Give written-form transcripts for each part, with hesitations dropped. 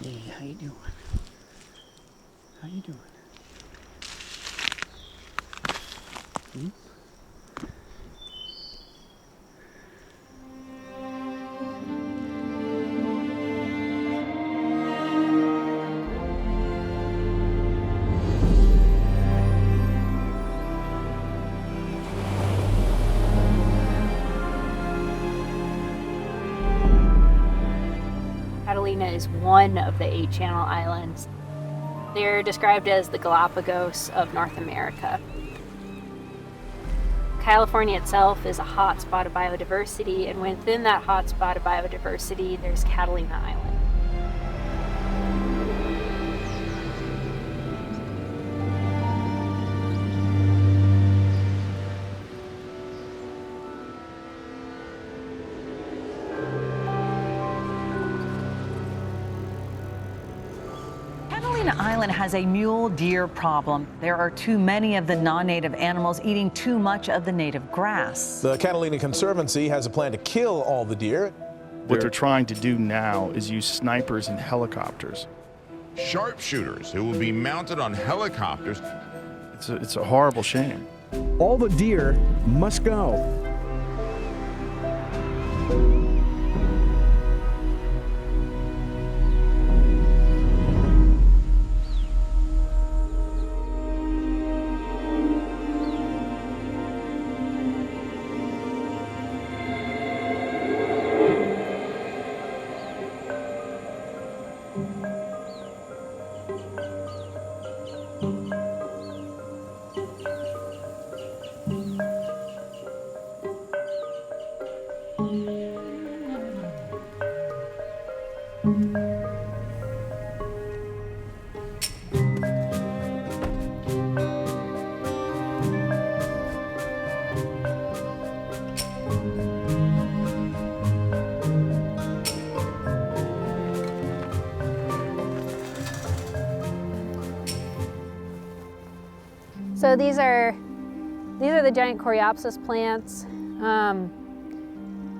Hey, how you doing? How you doing? Hmm? Catalina is one of the 8 Channel Islands. They're described as the Galapagos of North America. California itself is a hotspot of biodiversity, and within that hotspot of biodiversity, there's Catalina Island. Catalina Island has a mule deer problem. There are too many of the non-native animals eating too much of the native grass. The Catalina Conservancy has a plan to kill all the deer. What they're trying to do now is use snipers and helicopters. Sharpshooters who will be mounted on helicopters. It's a horrible shame. All the deer must go. So these are the giant coreopsis plants.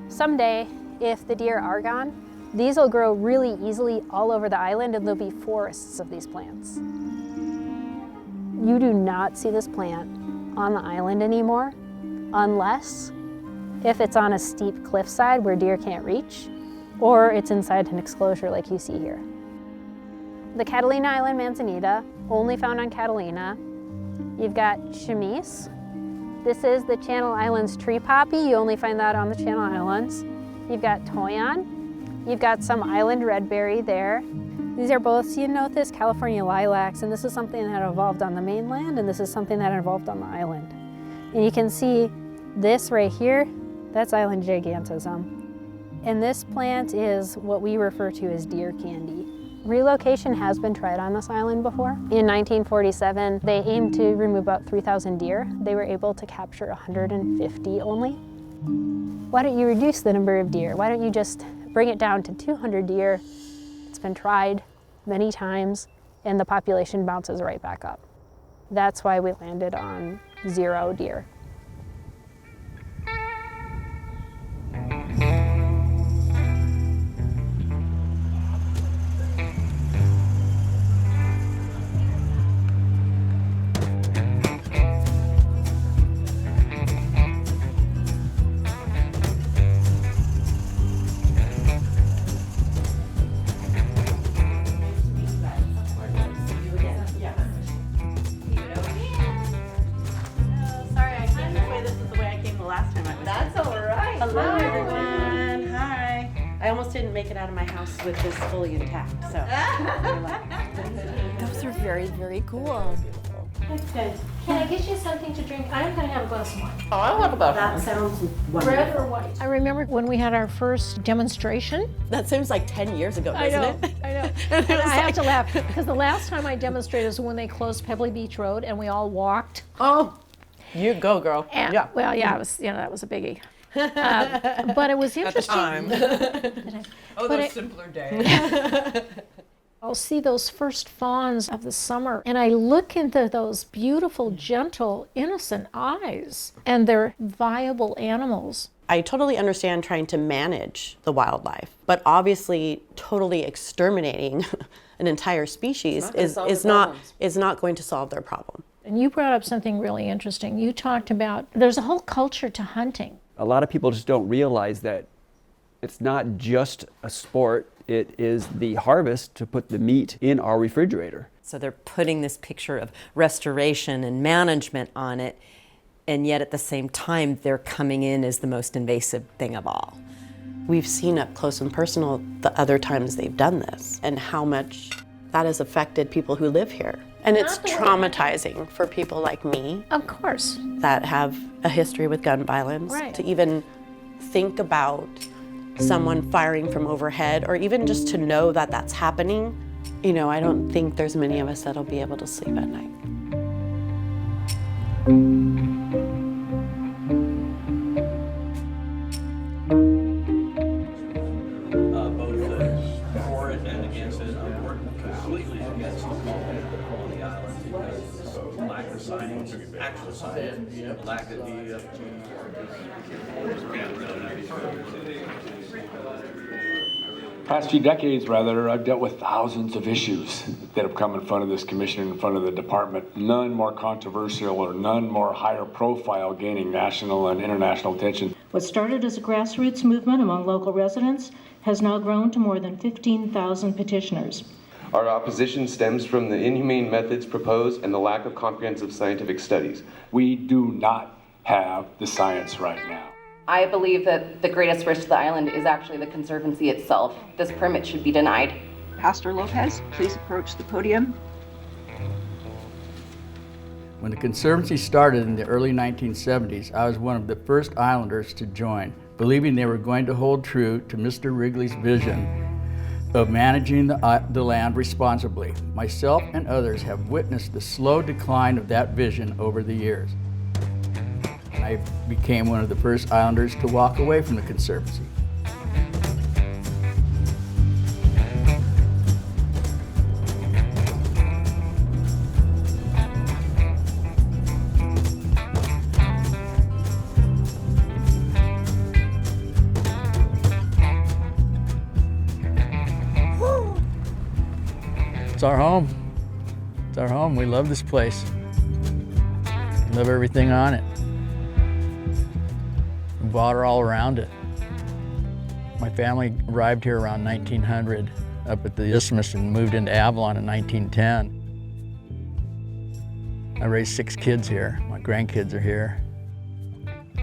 Someday, if the deer are gone, these will grow really easily all over the island, and there'll be forests of these plants. You do not see this plant on the island anymore, unless if it's on a steep cliffside where deer can't reach, or it's inside an exclosure like you see here. The Catalina Island manzanita, only found on Catalina. You've got chamise. This is the Channel Islands tree poppy. You only find that on the Channel Islands. You've got toyon. You've got some island redberry there. These are both Ceanothus California lilacs, and this is something that evolved on the mainland, and this is something that evolved on the island. And you can see this right here, that's island gigantism. And this plant is what we refer to as deer candy. Relocation has been tried on this island before. In 1947, they aimed to remove about 3,000 deer. They were able to capture 150 only. Why don't you reduce the number of deer? Why don't you just bring it down to 200 deer? It's been tried many times, and the population bounces right back up. That's why we landed on 0 deer. Hello, everyone. Hi. I almost didn't make it out of my house with this fully intact, so. Those are very, very cool. That's good. Can I get you something to drink? I'm going to have a glass of wine. Oh, I'll have a glass. That sounds wonderful. Red or white? I remember when we had our first demonstration. That seems like 10 years ago, doesn't it? I know. And I have to laugh because the last time I demonstrated was when they closed Pebbly Beach Road and we all walked. Oh, you go, girl. And, yeah. Well, yeah, it was, that was a biggie. But it was interesting. At the time. Those simpler days. I'll see those first fawns of the summer, and I look into those beautiful, gentle, innocent eyes, and they're viable animals. I totally understand trying to manage the wildlife, but obviously totally exterminating an entire species is not going to solve their problem. And you brought up something really interesting. You talked about there's a whole culture to hunting. A lot of people just don't realize that it's not just a sport, it is the harvest to put the meat in our refrigerator. So they're putting this picture of restoration and management on it, and yet at the same time they're coming in as the most invasive thing of all. We've seen up close and personal the other times they've done this and how much that has affected people who live here. And it's traumatizing for people like me. Of course. That have a history with gun violence. Right. To even think about someone firing from overhead, or even just to know that that's happening. You know, I don't think there's many of us that'll be able to sleep at night. Past few decades, rather, I've dealt with thousands of issues that have come in front of this commission, in front of the department. None more controversial or none more higher profile, gaining national and international attention. What started as a grassroots movement among local residents has now grown to more than 15,000 petitioners. Our opposition stems from the inhumane methods proposed and the lack of comprehensive scientific studies. We do not have the science right now. I believe that the greatest risk to the island is actually the Conservancy itself. This permit should be denied. Pastor Lopez, please approach the podium. When the Conservancy started in the early 1970s, I was one of the first islanders to join, believing they were going to hold true to Mr. Wrigley's vision of managing the land responsibly. Myself and others have witnessed the slow decline of that vision over the years. I became one of the first islanders to walk away from the Conservancy. It's our home. It's our home. We love this place. We love everything on it. Water all around it. My family arrived here around 1900 up at the Isthmus and moved into Avalon in 1910. I raised 6 kids here. My grandkids are here.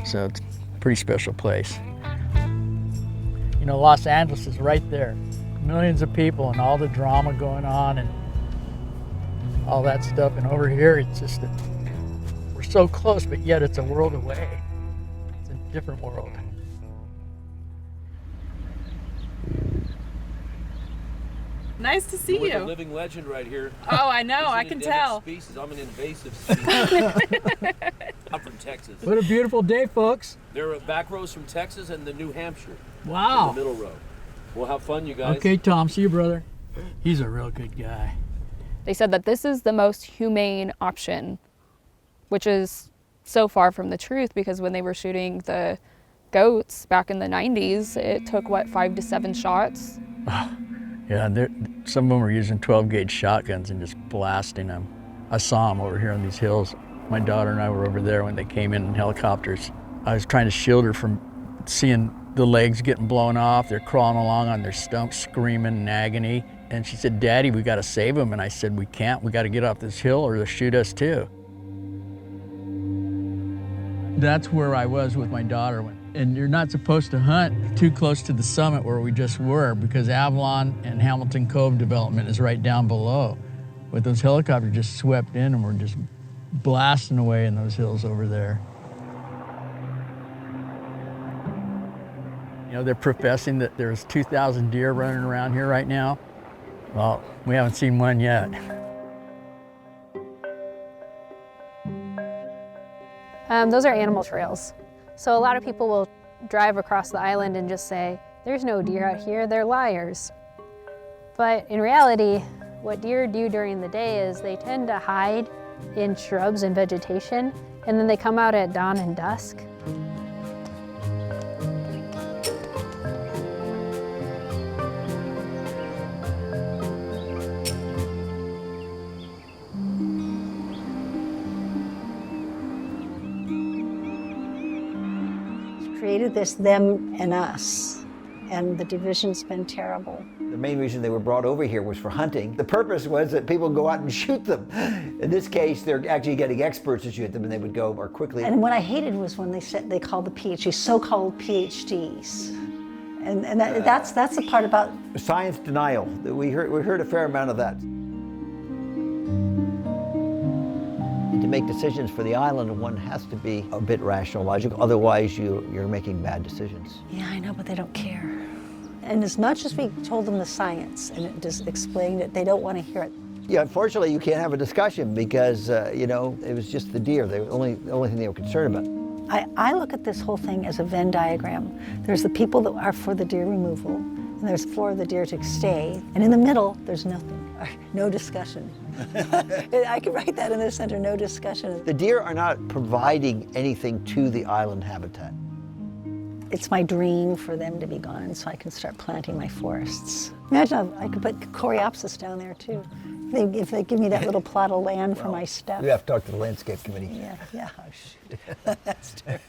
So it's a pretty special place. You know, Los Angeles is right there. Millions of people and all the drama going on and all that stuff. And over here, it's just that we're so close, but yet it's a world away. It's a different world. Nice to see You're you. a living legend right here. Oh, I know. I can tell. Species. I'm an invasive species. I'm from Texas. What a beautiful day, folks. There are back rows from Texas and the New Hampshire. Wow. In the middle row. We'll have fun, you guys. Okay, Tom, see you, brother. He's a real good guy. They said that this is the most humane option, which is so far from the truth, because when they were shooting the goats back in the 90s, it took, what, 5 to 7 shots? Yeah, some of them were using 12-gauge shotguns and just blasting them. I saw them over here on these hills. My daughter and I were over there when they came in helicopters. I was trying to shield her from seeing the legs getting blown off. They're crawling along on their stumps, screaming in agony. And she said, "Daddy, we got to save them." And I said, "We can't. We got to get off this hill or they'll shoot us too." That's where I was with my daughter. And you're not supposed to hunt too close to the summit where we just were, because Avalon and Hamilton Cove development is right down below. But those helicopters just swept in and were just blasting away in those hills over there. You know, they're professing that there's 2,000 deer running around here right now. Well, we haven't seen one yet. Those are animal trails. So a lot of people will drive across the island and just say, "There's no deer out here, they're liars." But in reality, what deer do during the day is they tend to hide in shrubs and vegetation, and then they come out at dawn and dusk. created this them and us, and the division's been terrible. The main reason they were brought over here was for hunting. The purpose was that people would go out and shoot them. In this case, they're actually getting experts to shoot them, and they would go more quickly. And what I hated was when they called the PhDs, so-called PhDs. And that's the part about science denial. We heard a fair amount of that. To make decisions for the island, one has to be a bit rational, logical. Otherwise, you're making bad decisions. Yeah, I know, but they don't care. And as much as we told them the science and it just explained it, they don't want to hear it. Yeah, unfortunately, you can't have a discussion because, you know, it was just the deer. The only thing they were concerned about. I look at this whole thing as a Venn diagram. There's the people that are for the deer removal, and there's for the deer to stay. And in the middle, there's nothing, no discussion. I could write that in the center, no discussion. The deer are not providing anything to the island habitat. It's my dream for them to be gone so I can start planting my forests. Imagine I could put coreopsis down there too. If they give me that little plot of land for my stuff. You have to talk to the landscape committee. Yeah. Oh, shoot. That's true.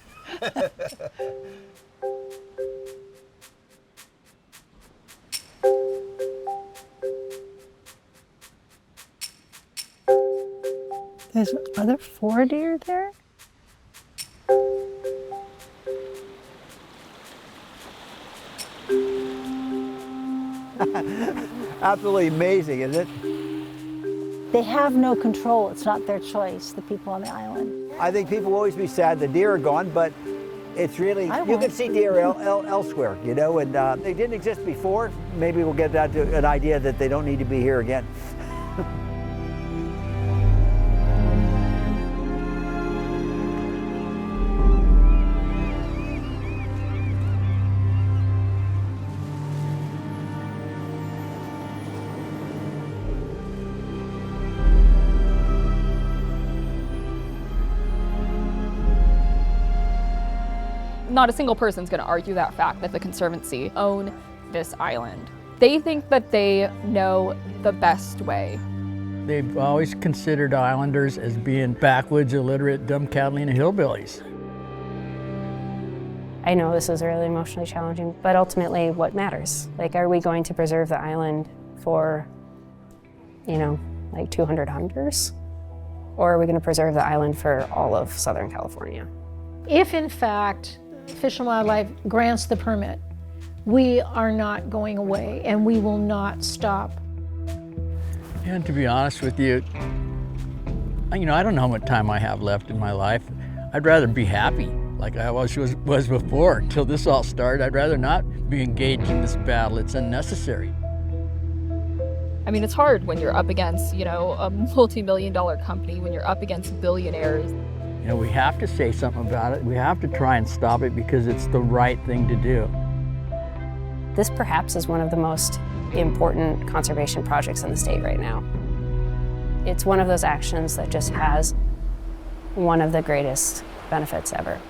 Are there 4 deer there? Absolutely amazing, isn't it? They have no control. It's not their choice, the people on the island. I think people will always be sad the deer are gone, but it's really, you can see deer elsewhere, you know, and they didn't exist before. Maybe we'll get that to an idea that they don't need to be here again. Not a single person's going to argue that fact that the Conservancy own this island. They think that they know the best way. They've always considered islanders as being backwoods, illiterate, dumb Catalina hillbillies. I know this is really emotionally challenging, but ultimately what matters? Like, are we going to preserve the island for, you know, like 200 hunters? Or are we going to preserve the island for all of Southern California? If in fact Fish and Wildlife grants the permit, we are not going away and we will not stop. And to be honest with you, I don't know how much time I have left in my life. I'd rather be happy like I was before. Until this all started, I'd rather not be engaged in this battle. It's unnecessary. I mean, it's hard when you're up against, a multi-million-dollar company, when you're up against billionaires. We have to say something about it. We have to try and stop it because it's the right thing to do. This perhaps is one of the most important conservation projects in the state right now. It's one of those actions that just has one of the greatest benefits ever.